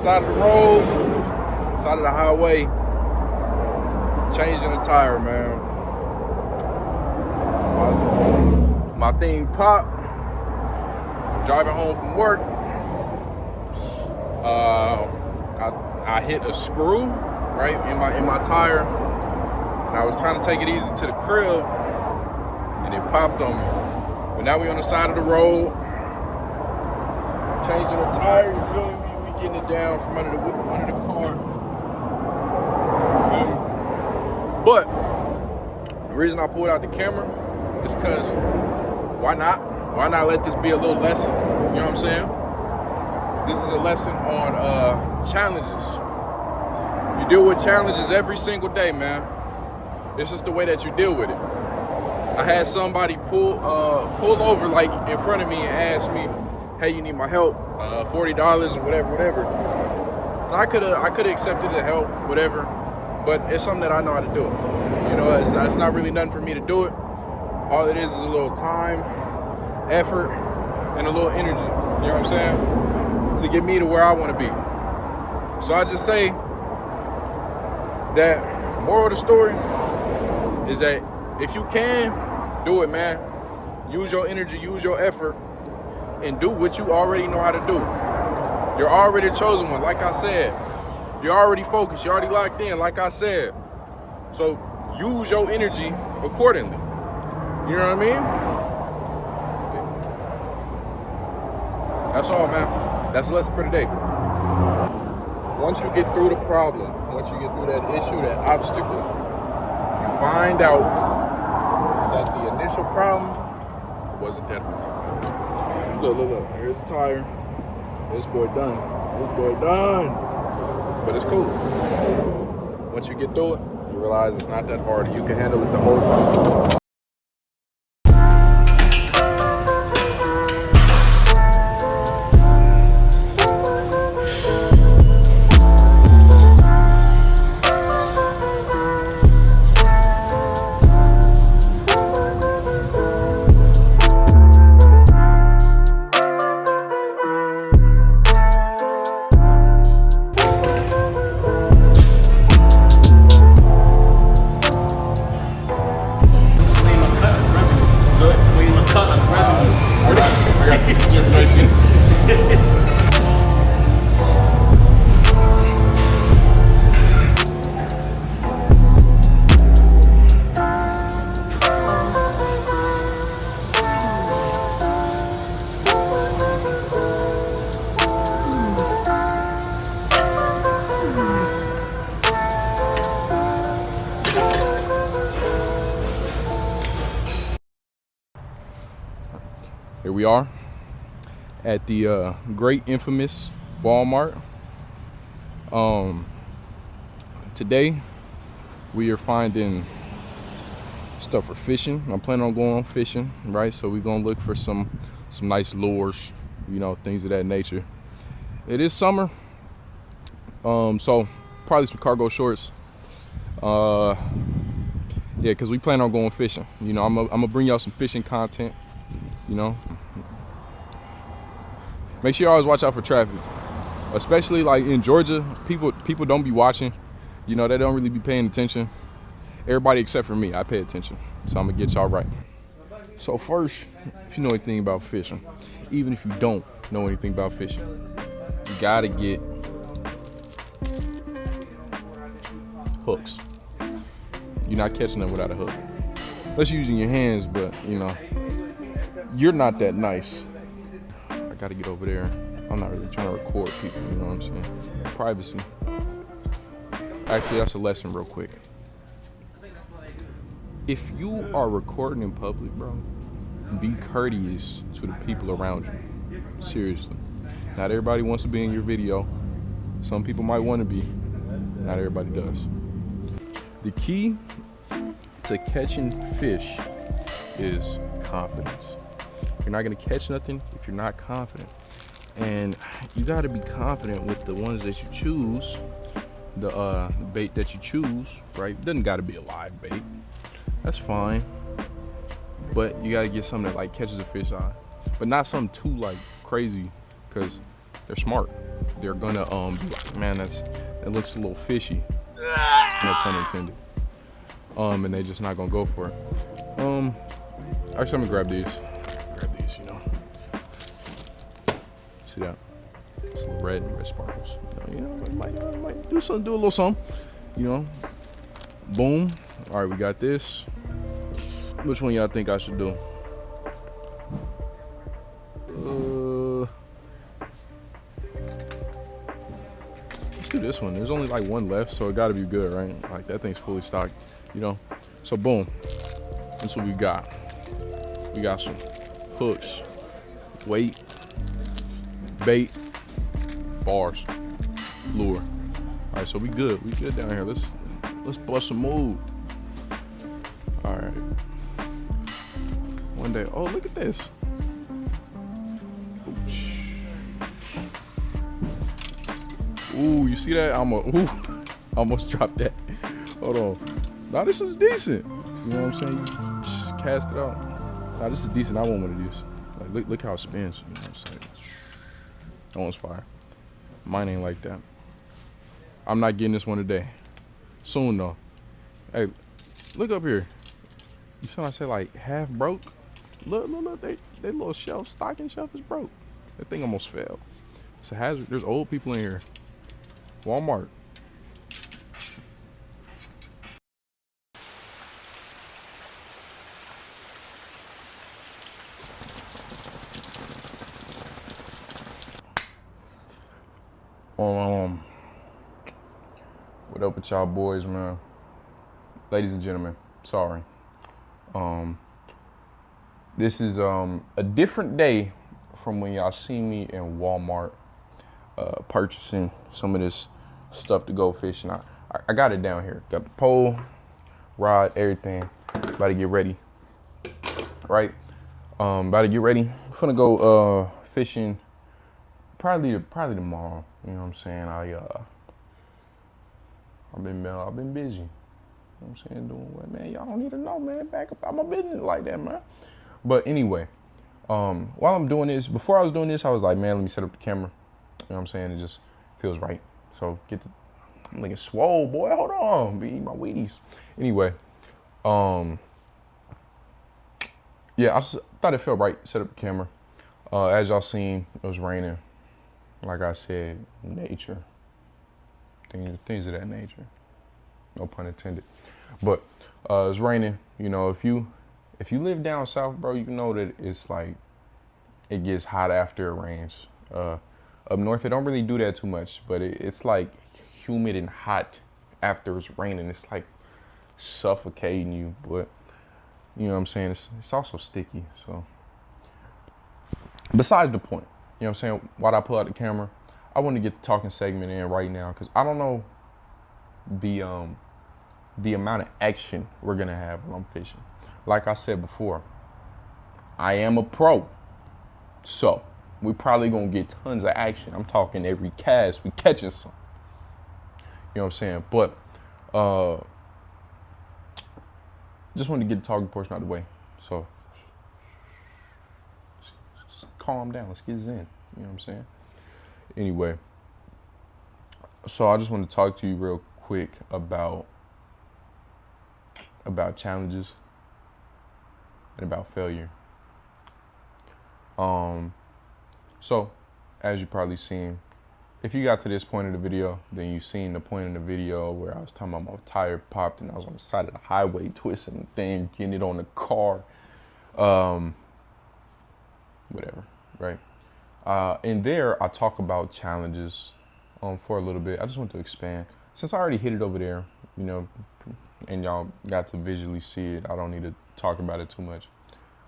side of the road, side of the highway, changing the tire, man. My thing popped. Driving home from work. I hit a screw right in my tire, and I was trying to take it easy to the crib, and it popped on me. But now we on the side of the road, changing the tire. You feel me? We getting it down from under the car. You feel me? But the reason I pulled out the camera is because why not? Why not let this be a little lesson? You know what I'm saying? This is a lesson on challenges. You deal with challenges every single day, man. It's just the way that you deal with it. I had somebody pull over like in front of me and ask me, "Hey, you need my help? $40 or whatever." And I could have accepted the help, whatever. But it's something that I know how to do. You know, it's not really nothing for me to do it. All it is a little time, effort, and a little energy. You know what I'm saying? To get me to where I want to be. So I just say that moral of the story is that if you can, do it, man. Use your energy, use your effort, and do what you already know how to do. You're already a chosen one, like I said. You're already focused, you're already locked in, like I said. So use your energy accordingly. You know what I mean? That's all, man. That's the lesson for today. Once you get through the problem, once you get through that issue, that obstacle, you find out that the initial problem wasn't that hard. Look. Here's the tire. This boy done. But it's cool. Once you get through it, you realize it's not that hard. You can handle it the whole time. Here we are at the great infamous Walmart. Today we are finding stuff for fishing. I'm planning on going fishing, right? So we're gonna look for some nice lures, you know, things of that nature. It is summer, so probably some cargo shorts. Yeah, because we plan on going fishing. You know, I'm gonna bring y'all some fishing content. You know, make sure you always watch out for traffic, especially like in Georgia. People don't be watching. You know, they don't really be paying attention. Everybody except for me, I pay attention. So I'm gonna get y'all right. So first, if you know anything about fishing, even if you don't know anything about fishing, you gotta get hooks. You're not catching them without a hook. Unless you're using your hands, but you know, you're not that nice. I gotta get over there. I'm not really trying to record people, you know what I'm saying? Privacy. Actually, that's a lesson real quick. If you are recording in public, bro, be courteous to the people around you. Seriously. Not everybody wants to be in your video. Some people might want to be. Not everybody does. The key to catching fish is confidence. You're not gonna catch nothing if you're not confident. And you gotta be confident with the ones that you choose, the bait that you choose, right? It doesn't gotta be a live bait. That's fine. But you gotta get something that like catches a fish eye. But not something too like crazy, because they're smart. they're gonna be like, man, that looks a little fishy. No pun intended. And they just not gonna go for it. Actually, I'm gonna grab these. You know. See that? It's the red sparkles. You know, might do something, do a little something. You know. Boom. All right, we got this. Which one y'all think I should do? Let's do this one. There's only like one left, so it gotta be good, right? Like that thing's fully stocked, you know? So boom, that's what we got. We got some hooks, weight, bait, bars, lure. All right, so we good down here. Let's bust some move. All right. One day, oh, look at this. Ooh, you see that? Almost dropped that. Hold on. Now this is decent. You know what I'm saying? You just cast it out. Now this is decent. I want one of these. Like, look how it spins. You know what I'm saying? That one's fire. Mine ain't like that. I'm not getting this one today. Soon though. Hey, look up here. You saw I say like half broke? Look, they little stocking shelf is broke. That thing almost fell. It's a hazard. There's old people in here. Walmart. What up with y'all boys, man? Ladies and gentlemen, sorry. This is a different day from when y'all see me in Walmart purchasing some of this stuff to go fishing. I got it down here. Got the pole, rod, everything. About to get ready. Right? About to get ready. I'm finna go fishing probably tomorrow. You know what I'm saying? I've been busy. You know what I'm saying? Doing what, man? Y'all don't need to know, man. Back up out my business like that, man. But anyway, while I'm doing this, before I was doing this, I was like, man, let me set up the camera. You know what I'm saying? It just feels right. So I'm looking swole, boy. Hold on. Be eating my Wheaties. Anyway, yeah, I just thought it felt right. Set up the camera. As y'all seen, it was raining. Like I said, nature. Things of that nature. No pun intended. But it's raining. You know, if you live down south, bro, you know that it's like it gets hot after it rains. Up north, it don't really do that too much, but it's like humid and hot after it's raining. It's like suffocating you, but you know what I'm saying? It's also sticky. So besides the point, you know what I'm saying? Why'd I pull out the camera? I want to get the talking segment in right now because I don't know the amount of action we're gonna have when I'm fishing. Like I said before, I am a pro, so we probably gonna get tons of action. I'm talking every cast we catching some. You know what I'm saying? But just wanted to get the talking portion out of the way. So just calm down. Let's get zen. You know what I'm saying? Anyway, so I just want to talk to you real quick about challenges and about failure. So as you probably seen, if you got to this point of the video, then you've seen the point in the video where I was talking about my tire popped and I was on the side of the highway twisting the thing, getting it on the car, whatever, right? In there, I talk about challenges for a little bit. I just want to expand. Since I already hit it over there, you know, and y'all got to visually see it, I don't need to talk about it too much.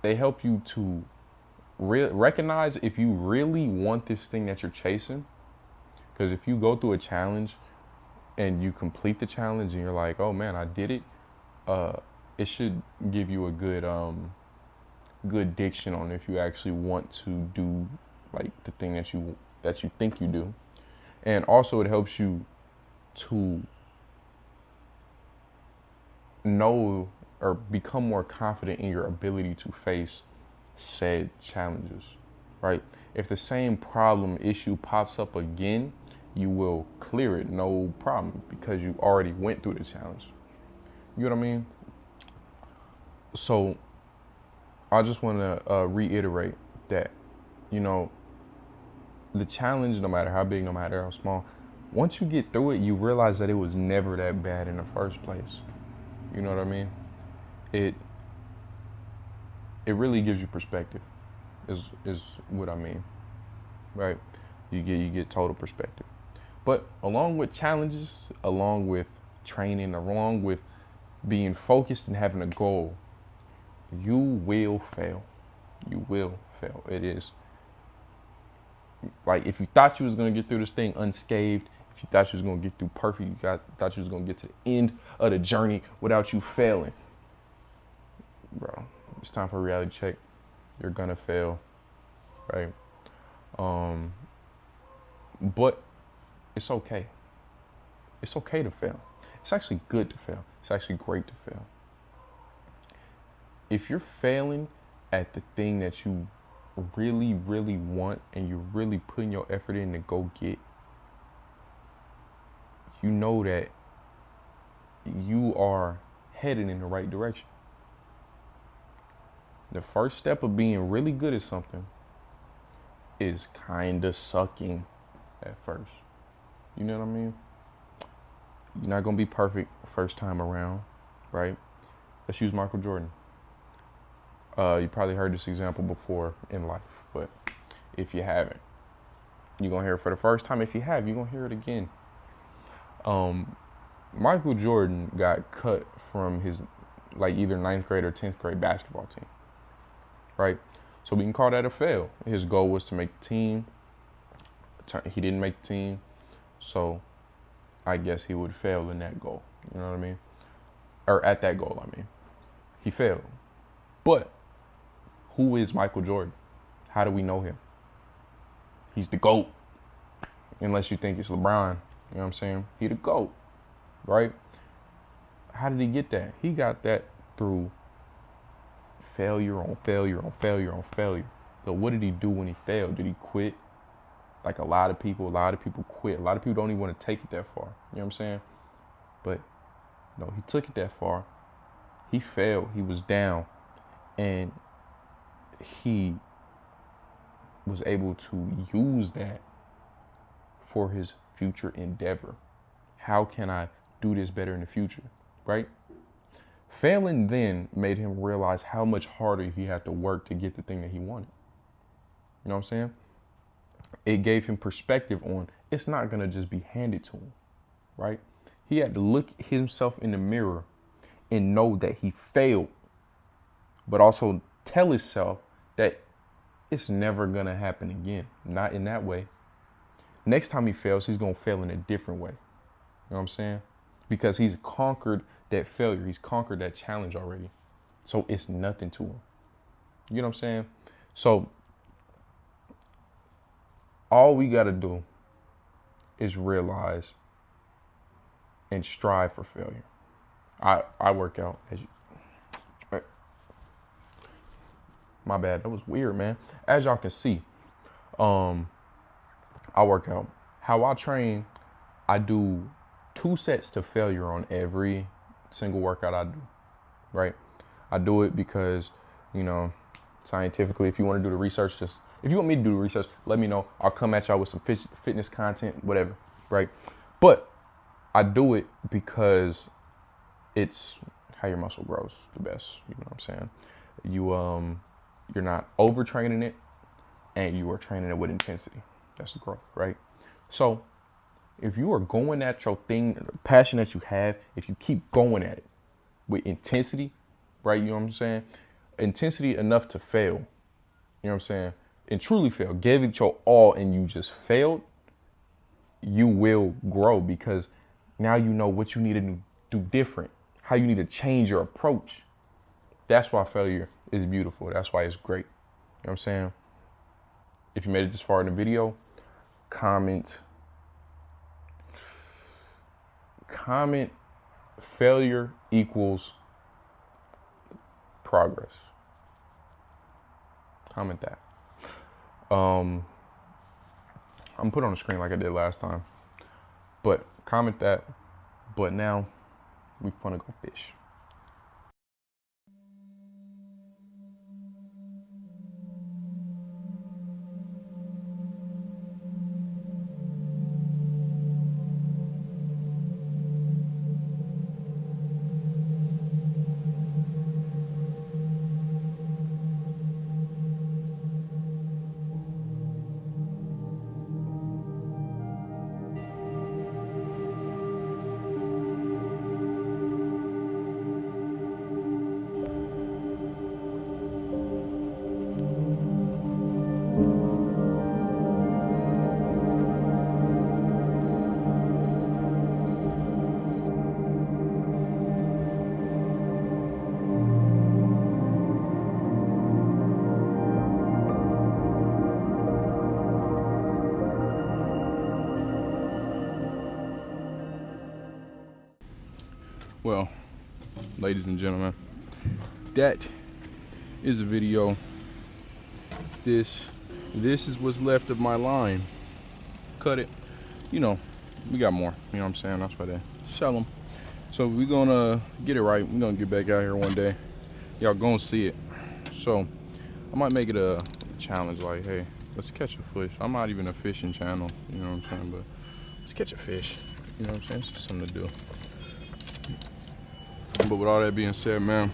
They help you to recognize if you really want this thing that you're chasing. Because if you go through a challenge and you complete the challenge and you're like, oh man, I did it, it should give you a good diction on if you actually want to do like the thing that you think you do. And also it helps you to know or become more confident in your ability to face said challenges, right? If the same problem issue pops up again, you will clear it, no problem, because you already went through the challenge. You know what I mean? So I just want to reiterate that, you know, the challenge, no matter how big, no matter how small, once you get through it, you realize that it was never that bad in the first place. You know what I mean? It really gives you perspective, is what I mean, right? You get total perspective. But along with challenges, along with training, along with being focused and having a goal, you will fail. You will fail. It is like, if you thought you was gonna get through this thing unscathed, if you thought you was gonna get through perfect, thought you was gonna get to the end of the journey without you failing, bro, it's time for a reality check. You're gonna fail, right? But it's okay. It's okay to fail. It's actually good to fail. It's actually great to fail. If you're failing at the thing that you really, really want and you're really putting your effort in to go get, you know that you are headed in the right direction. The first step of being really good at something is kind of sucking at first. You know what I mean? You're not going to be perfect first time around, right? Let's use Michael Jordan. You probably heard this example before in life, but if you haven't, you're going to hear it for the first time. If you have, you're going to hear it again. Michael Jordan got cut from his either 9th grade or 10th grade basketball team, right? So we can call that a fail. His goal was to make the team. He didn't make the team, so I guess he would fail in that goal. You know what I mean? Or at that goal, I mean. He failed. But who is Michael Jordan? How do we know him? He's the GOAT. Unless you think it's LeBron. You know what I'm saying? He the GOAT, right? How did he get that? He got that through failure on failure on failure on failure. So what did he do when he failed? Did he quit? Like a lot of people quit. A lot of people don't even want to take it that far. You know what I'm saying? But no, he took it that far. He failed. He was down. And he was able to use that for his future endeavor. How can I do this better in the future, right? Failing then made him realize how much harder he had to work to get the thing that he wanted. You know what I'm saying? It gave him perspective on it's not going to just be handed to him, right? He had to look himself in the mirror and know that he failed, but also tell himself that it's never going to happen again. Not in that way. Next time he fails, he's going to fail in a different way. You know what I'm saying? Because he's conquered that failure. He's conquered that challenge already. So it's nothing to him. You know what I'm saying? So all we got to do is realize and strive for failure. I work out as you. My bad. That was weird, man. As y'all can see, I work out. How I train, I do 2 sets to failure on every single workout I do, right? I do it because, you know, scientifically, if you want to do the research, if you want me to do the research, let me know. I'll come at y'all with some fitness content, whatever, right? But I do it because it's how your muscle grows the best. You know what I'm saying? You're not overtraining it, and you are training it with intensity. That's the growth, right? So if you are going at your thing, the passion that you have, if you keep going at it with intensity, right? You know what I'm saying? Intensity enough to fail. You know what I'm saying? And truly fail. Give it your all and you just failed, you will grow because now you know what you need to do different, how you need to change your approach. That's why failure is beautiful. That's why it's great. You know what I'm saying? If you made it this far in the video, comment failure equals progress. Comment that. I'm gonna put it on the screen like I did last time. But comment that. But now we finna go fish. Well, ladies and gentlemen, that is a video. This is what's left of my line. Cut it. You know, we got more. You know what I'm saying? That's why they sell them. So we're gonna get it right. We're gonna get back out here one day. Y'all gonna see it. So I might make it a challenge, like, hey, let's catch a fish. I'm not even a fishing channel, you know what I'm saying? But let's catch a fish. You know what I'm saying? It's just something to do. But with all that being said, man,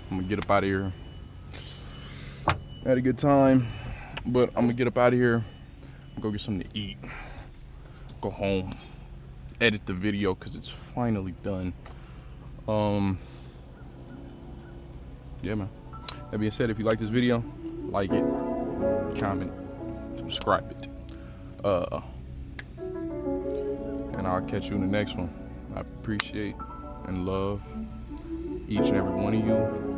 I'm gonna get up out of here. Had a good time, but I'm gonna get up out of here. Go get something to eat. Go home. Edit the video because it's finally done. Yeah, man. That being said, if you like this video, like it, comment, subscribe it. And I'll catch you in the next one. I appreciate and love each and every one of you.